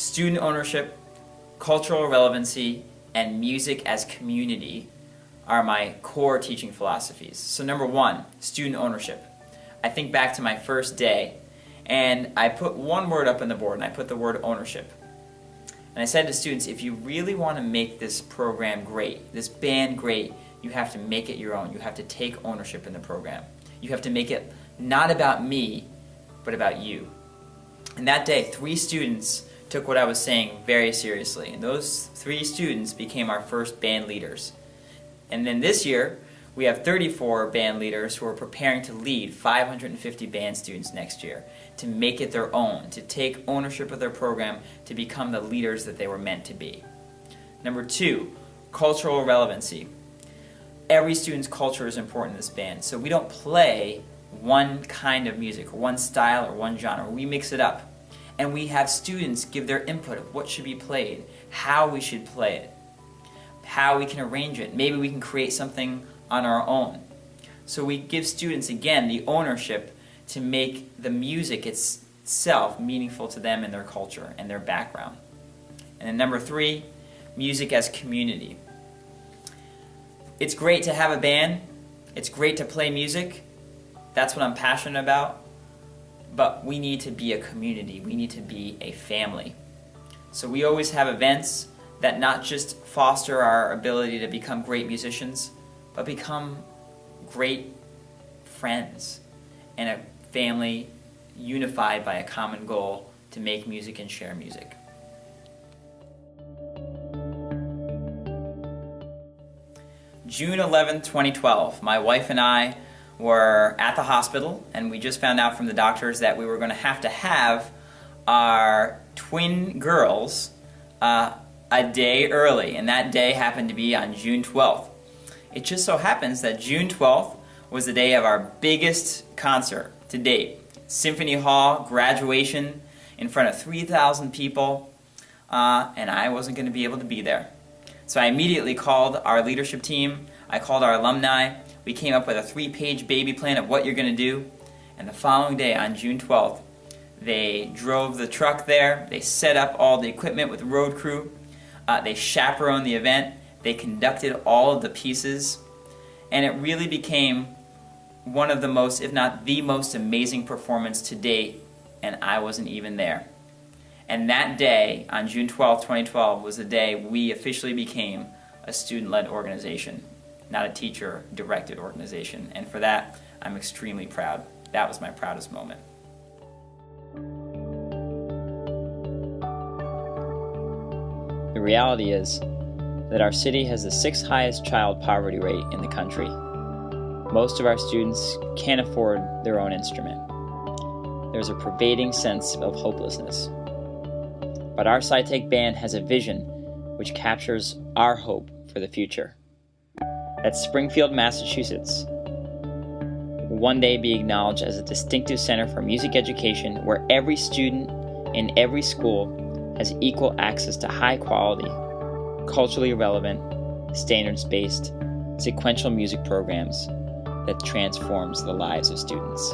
Student ownership, cultural relevancy, and music as community are my core teaching philosophies. So number one, student ownership. I think back to my first day, and I put one word up on the board, and I put the word ownership. And I said to students, if you really want to make this program great, this band great, you have to make it your own. You have to take ownership in the program. You have to make it not about me, but about you. And that day, 3 students took what I was saying very seriously, and those 3 students became our first band leaders. And then this year, we have 34 band leaders who are preparing to lead 550 band students next year, to make it their own, to take ownership of their program, to become the leaders that they were meant to be. Number 2, cultural relevancy. Every student's culture is important in this band, so we don't play one kind of music, or one style, or one genre. We mix it up. And we have students give their input of what should be played, how we should play it, how we can arrange it. Maybe we can create something on our own. So we give students, again, the ownership to make the music itself meaningful to them and their culture and their background. And then number 3, music as community. It's great to have a band. It's great to play music. That's what I'm passionate about. But we need to be a community. We need to be a family. So we always have events that not just foster our ability to become great musicians, but become great friends and a family unified by a common goal to make music and share music. June 11, 2012, my wife and I were at the hospital, and we just found out from the doctors that we were going to have our twin girls a day early, and that day happened to be on June 12th. It just so happens that June 12th was the day of our biggest concert to date. Symphony Hall graduation in front of 3,000 people, and I wasn't going to be able to be there. So I immediately called our leadership team, I called our alumni. We came up with a 3-page baby plan of what you're going to do, and the following day on June 12th, they drove the truck there, they set up all the equipment with the road crew, they chaperoned the event, they conducted all of the pieces, and it really became one of the most, if not the most amazing performance to date, and I wasn't even there. And that day, on June 12, 2012, was the day we officially became a student-led organization, not a teacher-directed organization. And for that, I'm extremely proud. That was my proudest moment. The reality is that our city has the 6th highest child poverty rate in the country. Most of our students can't afford their own instrument. There's a pervading sense of hopelessness. But our SciTech band has a vision which captures our hope for the future. That Springfield, Massachusetts will one day be acknowledged as a distinctive center for music education where every student in every school has equal access to high quality, culturally relevant, standards-based, sequential music programs that transforms the lives of students.